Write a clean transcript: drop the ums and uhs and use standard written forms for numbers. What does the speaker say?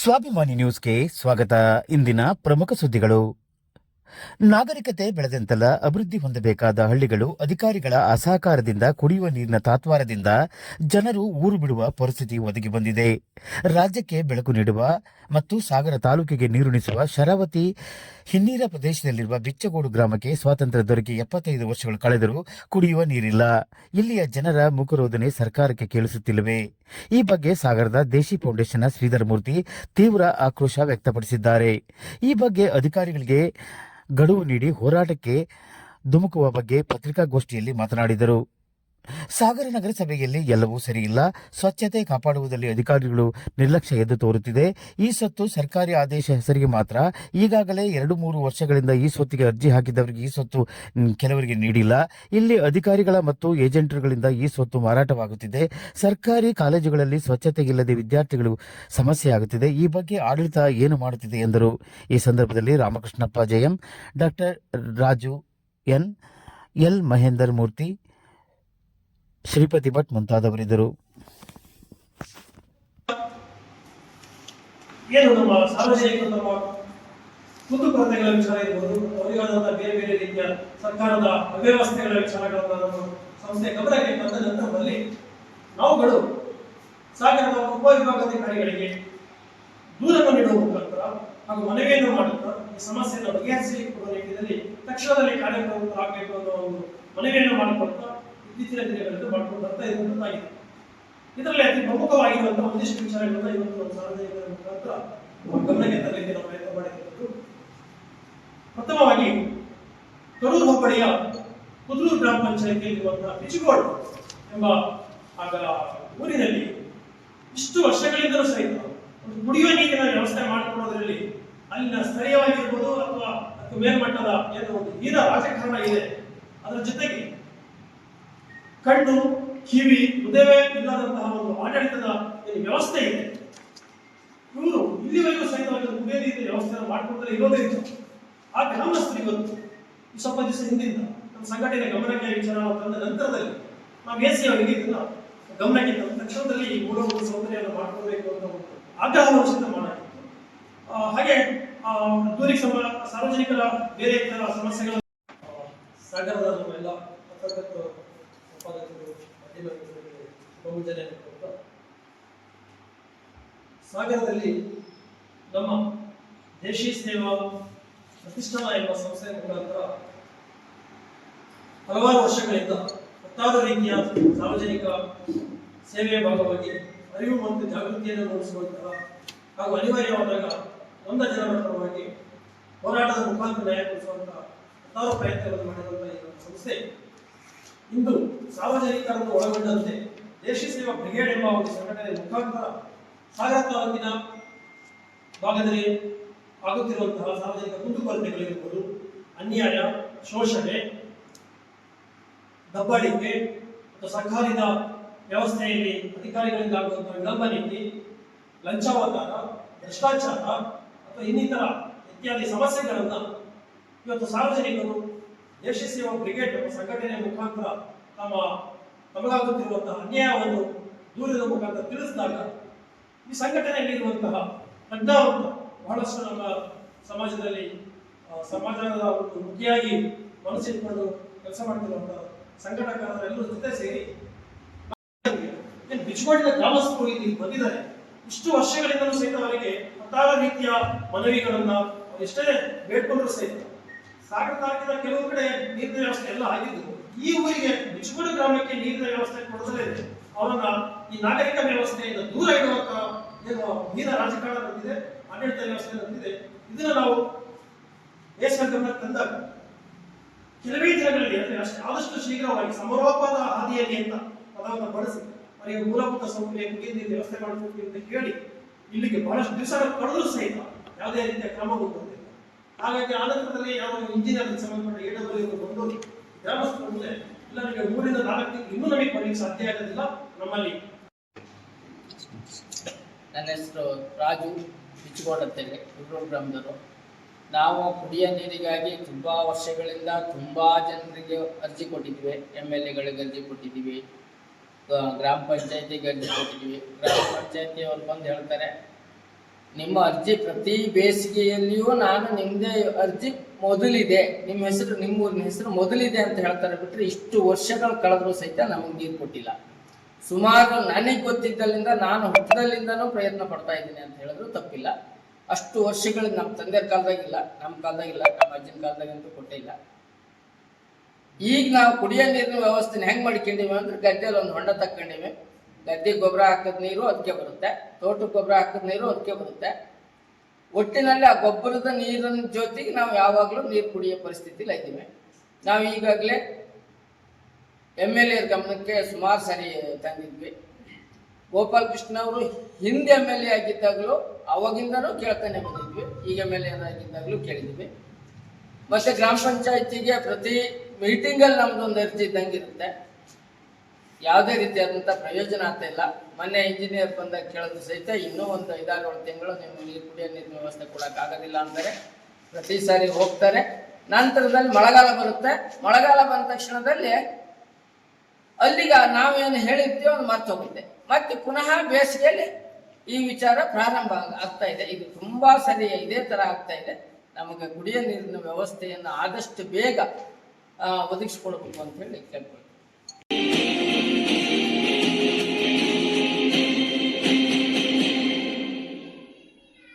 ಸ್ವಾಭಿಮಾನಿ ನ್ಯೂಸ್ಗೆ ಸ್ವಾಗತ. ಇಂದಿನ ಪ್ರಮುಖ ಸುದ್ದಿಗಳು. ನಾಗರಿಕತೆ ಬೆಳೆದಂತೆಲ್ಲ ಅಭಿವೃದ್ಧಿ ಹೊಂದಬೇಕಾದ ಹಳ್ಳಿಗಳು ಅಧಿಕಾರಿಗಳ ಅಸಹಕಾರದಿಂದ, ಕುಡಿಯುವ ನೀರಿನ ತಾತ್ವಾರದಿಂದ ಜನರು ಊರು ಬಿಡುವ ಪರಿಸ್ಥಿತಿ ಒದಗಿ ಬಂದಿದೆ. ರಾಜ್ಯಕ್ಕೆ ಬೆಳಕು ನೀಡುವ ಮತ್ತು ಸಾಗರ ತಾಲೂಕಿಗೆ ನೀರುಣಿಸುವ ಶರಾವತಿ ಹಿನ್ನೀರ ಪ್ರದೇಶದಲ್ಲಿರುವ ಬಿಚ್ಚಗೋಡು ಗ್ರಾಮಕ್ಕೆ ಸ್ವಾತಂತ್ರ್ಯ ದೊರಕಿ 75 ವರ್ಷಗಳು ಕಳೆದರೂ ಕುಡಿಯುವ ನೀರಿಲ್ಲ. ಇಲ್ಲಿಯ ಜನರ ಮುಖರೋಧನೆ ಸರ್ಕಾರಕ್ಕೆ ಕೇಳಿಸುತ್ತಿಲ್ಲವೇ? ಈ ಬಗ್ಗೆ ಸಾಗರದ ದೇಶಿ ಫೌಂಡೇಶನ್ನ ಶ್ರೀಧರ ಮೂರ್ತಿ ತೀವ್ರ ಆಕ್ರೋಶ ವ್ಯಕ್ತಪಡಿಸಿದ್ದಾರೆ. ಈ ಬಗ್ಗೆ ಅಧಿಕಾರಿಗಳಿಗೆ ಗಡುವು ನೀಡಿ ಹೋರಾಟಕ್ಕೆ ಧುಮುಕುವ ಬಗ್ಗೆ ಪತ್ರಿಕಾಗೋಷ್ಠಿಯಲ್ಲಿ ಮಾತನಾಡಿದರು. ಸಾಗರ ನಗರಸಭೆಯಲ್ಲಿ ಎಲ್ಲವೂ ಸರಿಯಿಲ್ಲ. ಸ್ವಚ್ಛತೆ ಕಾಪಾಡುವುದರಲ್ಲಿ ಅಧಿಕಾರಿಗಳು ನಿರ್ಲಕ್ಷ್ಯ ಎದ್ದು ತೋರುತ್ತಿದೆ. ಈ ಸ್ವತ್ತು ಸರ್ಕಾರಿ ಆದೇಶ ಹೆಸರಿಗೆ ಮಾತ್ರ. ಈಗಾಗಲೇ 2-3 ವರ್ಷಗಳಿಂದ ಈ ಸ್ವತ್ತಿಗೆ ಅರ್ಜಿ ಹಾಕಿದವರಿಗೆ ಈ ಸ್ವತ್ತು ಕೆಲವರಿಗೆ ನೀಡಿಲ್ಲ. ಇಲ್ಲಿ ಅಧಿಕಾರಿಗಳ ಮತ್ತು ಏಜೆಂಟರುಗಳಿಂದ ಈ ಸ್ವತ್ತು ಮಾರಾಟವಾಗುತ್ತಿದೆ. ಸರ್ಕಾರಿ ಕಾಲೇಜುಗಳಲ್ಲಿ ಸ್ವಚ್ಛತೆ ಇಲ್ಲದೆ ವಿದ್ಯಾರ್ಥಿಗಳು ಸಮಸ್ಯೆಯಾಗುತ್ತಿದೆ. ಈ ಬಗ್ಗೆ ಆಡಳಿತ ಏನು ಮಾಡುತ್ತಿದೆ ಎಂದರು. ಈ ಸಂದರ್ಭದಲ್ಲಿ Ramakrishnappa Jayam, doctor Raju N, L Mahendar Murthy, Shripathi Bhat ಮುಂತಾದವರಿದ್ದರು. ಏನು ನಮ್ಮ ಸಾರ್ವಜನಿಕರು ತಮ್ಮ ಕುಂದುಕೊರತೆಗಳ ವಿಚಾರ ಇರ್ಬೋದು, ಅವರಿಗಾದಂತಹ ಬೇರೆ ಬೇರೆ ರೀತಿಯ ಸರ್ಕಾರದ ಅವ್ಯವಸ್ಥೆಗಳ ವಿಚಾರಗಳನ್ನ ನಮ್ಮ ಸಂಸ್ಥೆ ಗಮನಕ್ಕೆ ತಂದ ನಂತರದಲ್ಲಿ ನಾವುಗಳು ಸಾಗರದ ಉಪವಿಭಾಗಾಧಿಕಾರಿಗಳಿಗೆ ದೂರನ್ನು ನೀಡುವ ಮುಖಾಂತರ ಹಾಗೂ ಮನವಿಯನ್ನು ಮಾಡುತ್ತಾ ಈ ಸಮಸ್ಯೆಯನ್ನು ಬಗೆಹರಿಸಿಕೊಳ್ಳುವ ನಿಟ್ಟಿನಲ್ಲಿ ತಕ್ಷಣದಲ್ಲಿ ಕಾರ್ಯಕ್ರಮ ಆಗಬೇಕು ಅನ್ನೋ ಒಂದು ಮನವಿಯನ್ನು ಮಾಡಿಕೊಡ್ತಾ ಇತ್ತೀಚಿನ ದಿನಗಳಲ್ಲಿ ಮಾಡ್ಕೊಂಡು ಬರ್ತಾ ಇರುವಂತಾಗಿದೆ. ಇದರಲ್ಲಿ ಅತಿ ಪ್ರಮುಖವಾಗಿರುವಂತಹ ಒಂದಿಷ್ಟು ವಿಚಾರಗಳನ್ನ ಇವತ್ತು ನಮ್ಮ ಸಾರ್ವಜನಿಕರ ಮುಖಾಂತರ ಗಮನಕ್ಕೆ ತರಲಿಕ್ಕೆ ನಾವು ಪ್ರಯತ್ನ ಮಾಡಿರುವುದು. ಪ್ರಥಮವಾಗಿ ಕಡೂರು ಹೋಬಳಿಯ ಕುದ್ರೂರು ಗ್ರಾಮ ಪಂಚಾಯಿತಿಯಲ್ಲಿರುವಂತಹ ಬಿಚ್ಚಗೋಡು ಎಂಬ ಊರಿನಲ್ಲಿ ಇಷ್ಟು ವರ್ಷಗಳಿಂದಲೂ ಸಹಿತ ಒಂದು ಕುಡಿಯುವ ನೀರಿನ ವ್ಯವಸ್ಥೆ ಮಾಡಿಕೊಳ್ಳೋದ್ರಲ್ಲಿ ಅಲ್ಲಿನ ಸ್ಥಳೀಯವಾಗಿರ್ಬೋದು ಅಥವಾ ಮೇಲ್ಮಟ್ಟದ ಏನು ಒಂದು ಹೀನ ರಾಜಕಾರಣ ಇದೆ, ಅದರ ಜೊತೆಗೆ ಕಣ್ಣು, ಕಿವಿ, ಹೃದಯವೇ ಇಲ್ಲದಂತಹ ಒಂದು ಆಡಳಿತದ ವ್ಯವಸ್ಥೆ ಇದೆ. ಇವರು ಇಲ್ಲಿವರೆಗೂ ಸಹಿತವಾಗಿ ಕುಡಿಯ ನೀರಿನ ವ್ಯವಸ್ಥೆಯನ್ನು ಮಾಡಿಕೊಡ್ತಾರೆ ಇರೋದ್ರಿಂದ ಆ ಗ್ರಾಮಸ್ಥರಿಗೊತ್ತು ಸ್ವಲ್ಪ ದಿವಸ ಹಿಂದಿಂದ ನಮ್ಮ ಸಂಘಟನೆ ಗಮನಕ್ಕೆ ವಿಚಾರ ತಂದ ನಂತರದಲ್ಲಿ ನಾವು ಎಸಿ ಅವರಿಗೆ ಇದನ್ನ ಗಮನಕ್ಕೆ ತಂದ ತಕ್ಷಣದಲ್ಲಿ ಈ ಮೂಲಭೂತ ಸೌಕರ್ಯವನ್ನು ಮಾಡಿಕೊಡ್ಬೇಕು ಅಂತ ಒಂದು ಆಗ್ರಹವನ್ನು ಸಿದ್ಧ ಮಾಡಲಾಗಿತ್ತು. ಹಾಗೆ ಅದ್ದೂರಿ ಸಾರ್ವಜನಿಕರ ಬೇರೆ ಇತರ ಸಮಸ್ಯೆಗಳ ಸಾಗರದ ಎಲ್ಲ ಸಾಗರದಲ್ಲಿ ನಮ್ಮ ದೇಶಿ ಸೇವಾ ಪ್ರತಿಷ್ಠಾನ ಎಂಬ ಸಂಸ್ಥೆಯ ಮುಖಾಂತರ ಹಲವಾರು ವರ್ಷಗಳಿಂದ ಹತ್ತಾರು ರೀತಿಯ ಸಾರ್ವಜನಿಕ ಸೇವೆಯ ಭಾಗವಾಗಿ ಅರಿವು ಮತ್ತು ಜಾಗೃತಿಯನ್ನು ಮೂಡಿಸುವಂತಹ ಹಾಗೂ ಅನಿವಾರ್ಯವಾದಾಗ ಒಂದ ಜನರ ಪರವಾಗಿ ಹೋರಾಟದ ಮುಖಾಂತರ ನ್ಯಾಯ ಕೊಡಿಸುವಂತಹ ಹತ್ತಾರು ಪ್ರಯತ್ನಗಳನ್ನು ಮಾಡಿರುವಂತಹ ಈ ಸಂಸ್ಥೆ ಇಂದು ಸಾರ್ವಜನಿಕರನ್ನು ಒಳಗೊಂಡಂತೆ ದೇಶಿ ಸೇವಾ ಬ್ರಿಗೇಡ್ ಎಂಬ ಒಂದು ಸಂಘಟನೆ ಮುಖಾಂತರ ಸಾಗರ ತಾಲೂಕಿನ ಭಾಗದಲ್ಲಿ ಆಗುತ್ತಿರುವಂತಹ ಸಾರ್ವಜನಿಕ ಕುಂದುಕೊರತೆಗಳಿರ್ಬೋದು, ಅನ್ಯಾಯ, ಶೋಷಣೆ, ದಬ್ಬಾಳಿಕೆ ಮತ್ತು ಸರ್ಕಾರದ ವ್ಯವಸ್ಥೆಯಲ್ಲಿ ಅಧಿಕಾರಿಗಳಿಂದ ಆಗುವಂತಹ ವಿಳಂಬ, ಲಂಚಾವತಾರ, ಭ್ರಷ್ಟಾಚಾರ ಅಥವಾ ಇನ್ನಿತರ ಇತ್ಯಾದಿ ಸಮಸ್ಯೆಗಳನ್ನು ಇವತ್ತು ಸಾರ್ವಜನಿಕರು ದೇಶಿ ಸೇವಾ ಬ್ರಿಗೇಡ್ ಎಂಬ ಸಂಘಟನೆಯ ಮುಖಾಂತರ ತಮಗಾಗುತ್ತಿರುವಂತಹ ಅನ್ಯಾಯವನ್ನು ದೂರಿನ ಮುಖಾಂತರ ತಿಳಿಸಿದಾಗ ಈ ಸಂಘಟನೆಯಲ್ಲಿರುವಂತಹ ಪ್ರಜ್ಞಾವಂತ ಬಹಳಷ್ಟು ನಮ್ಮ ಸಮಾಜದಲ್ಲಿ ಸಮಾಜದ ಒಂದು ಮುಖ್ಯವಾಗಿ ಮನಸ್ಸಿಟ್ಕೊಂಡು ಕೆಲಸ ಮಾಡ್ತಿರುವಂತಹ ಸಂಘಟಕರೆಲ್ಲರ ಜೊತೆ ಸೇರಿ ಬಿಚ್ಚಗೋಡಿನ ಗ್ರಾಮಸ್ಥರು ಇಲ್ಲಿ ಬಂದಿದ್ದಾರೆ. ಇಷ್ಟು ವರ್ಷಗಳಿಂದಲೂ ಸಹಿತ ಅವರಿಗೆ ಹತ್ತಾರು ರೀತಿಯ ಮನವಿಗಳನ್ನ ಎಷ್ಟೇ ಬೇಡ್ಕೊಂಡ್ರು ಸಹಿತ ಸಾಗರ ತಾಲೂಕಿನ ಕೆಲವು ಕಡೆ ನೀರಿನ ವ್ಯವಸ್ಥೆ ಎಲ್ಲ ಆಗಿದ್ದು ಈ ಊರಿಗೆ ಬಿಚ್ಚಗೋಡು ಗ್ರಾಮಕ್ಕೆ ನೀರಿನ ವ್ಯವಸ್ಥೆ ಕೊಡದೇ ಅವರನ್ನ ಈ ನಾಗರಿಕ ವ್ಯವಸ್ಥೆಯಿಂದ ದೂರ ಇಡುವಂತ ಏನು ಹೀನ ರಾಜಕಾರಣ ಬಂದಿದೆ, ಆಡಳಿತ ವ್ಯವಸ್ಥೆ ಬಂದಿದೆ. ಇದನ್ನ ನಾವು ದೇಶದ ಗಮನಕ್ಕೆ ತಂದಾಗ ಕೆಲವೇ ದಿನಗಳಲ್ಲಿ ಅಂದ್ರೆ ಆದಷ್ಟು ಶೀಘ್ರವಾಗಿ ಸಮರೋಪಾದ ಹಾದಿಯಲ್ಲಿ ಅಂತ ಪದವನ್ನು ಬಳಸಿ ಅವರಿಗೆ ಮೂಲಭೂತ ಸೌಕರ್ಯ ಕುಡಿಯ ನೀರಿನ ವ್ಯವಸ್ಥೆ ಮಾಡಬೇಕು ಅಂತ ಹೇಳಿ ಇಲ್ಲಿಗೆ ಬಹಳಷ್ಟು ದಿವಸಗಳು ಕಳೆದರೂ ಸಹಿತ ಯಾವುದೇ ರೀತಿಯ ಕ್ರಮ ಹೋಗುತ್ತಿಲ್ಲ. ಹಾಗಾಗಿ ಆ ನಂತರದಲ್ಲಿ ಯಾವ ಇಂಜಿನಿಯರ್ ಸಂಬಂಧಪಟ್ಟ ಏಡಬ್ಲ್ಯೂ ಬಂದು ಗ್ರಾಮಸ್ಥರು ಮುಂದೆ ಇಲ್ಲ ನಮಗೆ 3-4 ತಿಂಗಳು ಇನ್ನೂ ನಮಗೆ ಕೊಡಲಿಕ್ಕೆ ಸಾಧ್ಯ ಆಗೋದಿಲ್ಲ. ನಮ್ಮಲ್ಲಿ ನನ್ನ ಹೆಸರು ರಾಜು, ಬಿಚ್ಚಗೋಡು ಅಂತೇಳಿ ಕುದ್ರೂರು ಗ್ರಾಮದವರು. ನಾವು ಕುಡಿಯ ನೀರಿಗಾಗಿ ತುಂಬ ವರ್ಷಗಳಿಂದ ತುಂಬ ಜನರಿಗೆ ಅರ್ಜಿ ಕೊಟ್ಟಿದ್ದೀವಿ. MLA ಗಳಿಗೆ ಅರ್ಜಿ ಕೊಟ್ಟಿದ್ದೀವಿ, ಗ್ರಾಮ ಪಂಚಾಯತಿಗೆ ಅರ್ಜಿ ಕೊಟ್ಟಿದ್ದೀವಿ. ಗ್ರಾಮ ಪಂಚಾಯತಿಯವ್ರು ಬಂದು ಹೇಳ್ತಾರೆ ನಿಮ್ಮ ಅರ್ಜಿ ಪ್ರತಿ ಬೇಸಿಗೆಯಲ್ಲಿಯೂ ನಾನು ನಿಮ್ಮದೇ ಅರ್ಜಿ ಮೊದಲಿದೆ, ನಿಮ್ಮ ಹೆಸರು, ನಿಮ್ಮ ಊರಿನ ಹೆಸರು ಮೊದಲಿದೆ ಅಂತ ಹೇಳ್ತಾರೆ ಬಿಟ್ಟರೆ ಇಷ್ಟು ವರ್ಷಗಳು ಕಳೆದ್ರೂ ಸಹಿತ ನಮಗೆ ನೀರು ಕೊಟ್ಟಿಲ್ಲ. ಸುಮಾರು ನನಗೆ ಗೊತ್ತಿದ್ದಲ್ಲಿಂದ ನಾನು ಹುಟ್ಟದಲ್ಲಿಂದನೂ ಪ್ರಯತ್ನ ಪಡ್ತಾ ಇದ್ದೀನಿ ಅಂತ ಹೇಳಿದ್ರು ತಪ್ಪಿಲ್ಲ. ಅಷ್ಟು ವರ್ಷಗಳು ನಮ್ಮ ತಂದೆಯ ಕಾಲದಾಗಿಲ್ಲ, ನಮ್ಮ ಕಾಲದಾಗಿಲ್ಲ, ನಮ್ಮ ಅಜ್ಜನ ಕಾಲದಾಗಂತೂ ಕೊಟ್ಟೇ ಇಲ್ಲ. ಈಗ ನಾವು ಕುಡಿಯೋ ನೀರಿನ ವ್ಯವಸ್ಥೆನ ಹೆಂಗೆ ಮಾಡ್ಕೊಂಡಿವಿ ಅಂದ್ರೆ ಗದ್ದೆಯಲ್ಲಿ ಒಂದು ಹೊಂಡ ತಕ್ಕೊಂಡಿವಿ. ಗದ್ದೆಗೆ ಗೊಬ್ಬರ ಹಾಕಿದ ನೀರು ಅದಕ್ಕೆ ಬರುತ್ತೆ, ತೋಟಕ್ಕೆ ಗೊಬ್ಬರ ಹಾಕಿದ ನೀರು ಅದಕ್ಕೆ ಬರುತ್ತೆ. ಒಟ್ಟಿನಲ್ಲಿ ಆ ಗೊಬ್ಬರದ ನೀರಿನ ಜೊತೆಗೆ ನಾವು ಯಾವಾಗಲೂ ನೀರು ಕುಡಿಯೋ ಪರಿಸ್ಥಿತಿಲಿ ಇದ್ದೀವಿ. ನಾವು ಈಗಾಗಲೇ MLA ಗಮನಕ್ಕೆ ಸುಮಾರು ಸಾರಿ ತಂದಿದ್ವಿ. ಗೋಪಾಲ್ ಕೃಷ್ಣ ಅವರು ಹಿಂದೆ MLA ಆಗಿದ್ದಾಗಲೂ ಅವಾಗಿಂದನೂ ಕೇಳ್ತಾನೆ ಬಂದಿದ್ವಿ, ಈಗ MLA ಆಗಿದ್ದಾಗಲೂ ಕೇಳಿದ್ವಿ. ಮತ್ತೆ ಗ್ರಾಮ ಪಂಚಾಯತಿಗೆ ಪ್ರತಿ ಮೀಟಿಂಗಲ್ಲಿ ನಮ್ದೊಂದು ಅರ್ಜಿ ಇದ್ದಂಗಿರುತ್ತೆ. ಯಾವುದೇ ರೀತಿಯಾದಂಥ ಪ್ರಯೋಜನ ಆಗ್ತಾ ಇಲ್ಲ. ಮೊನ್ನೆ ಇಂಜಿನಿಯರ್ ಬಂದಾಗ ಕೇಳಿದ್ರು ಸಹಿತ ಇನ್ನೂ ಒಂದು 5-6 ತಿಂಗಳು ನೀವು ನೀರು ಕುಡಿಯೋ ನೀರಿನ ವ್ಯವಸ್ಥೆ ಕೊಡೋಕ್ಕಾಗೋದಿಲ್ಲ ಅಂತಾರೆ. ಪ್ರತಿ ಸಾರಿ ಹೋಗ್ತಾರೆ. ನಂತರದಲ್ಲಿ ಮಳೆಗಾಲ ಬರುತ್ತೆ. ಮಳೆಗಾಲ ಬಂದ ತಕ್ಷಣದಲ್ಲಿ ಅಲ್ಲಿಗೆ ನಾವೇನು ಹೇಳಿರ್ತೀವೋ ಅದು ಮರ್ತು ಹೋಗುತ್ತೆ. ಮತ್ತೆ ಪುನಃ ಬೇಸಿಗೆಯಲ್ಲಿ ಈ ವಿಚಾರ ಪ್ರಾರಂಭ ಆಗ್ತಾ ಇದೆ. ಇದು ತುಂಬಾ ಸರಿ ಇದೇ ತರ ಆಗ್ತಾ ಇದೆ. ನಮಗೆ ಕುಡಿಯೋ ನೀರಿನ ವ್ಯವಸ್ಥೆಯನ್ನು ಆದಷ್ಟು ಬೇಗ ಒದಗಿಸ್ಕೊಡ್ಬೇಕು ಅಂತ ಹೇಳಿ ಕೇಳ್ಕೊಳ್ತೀವಿ.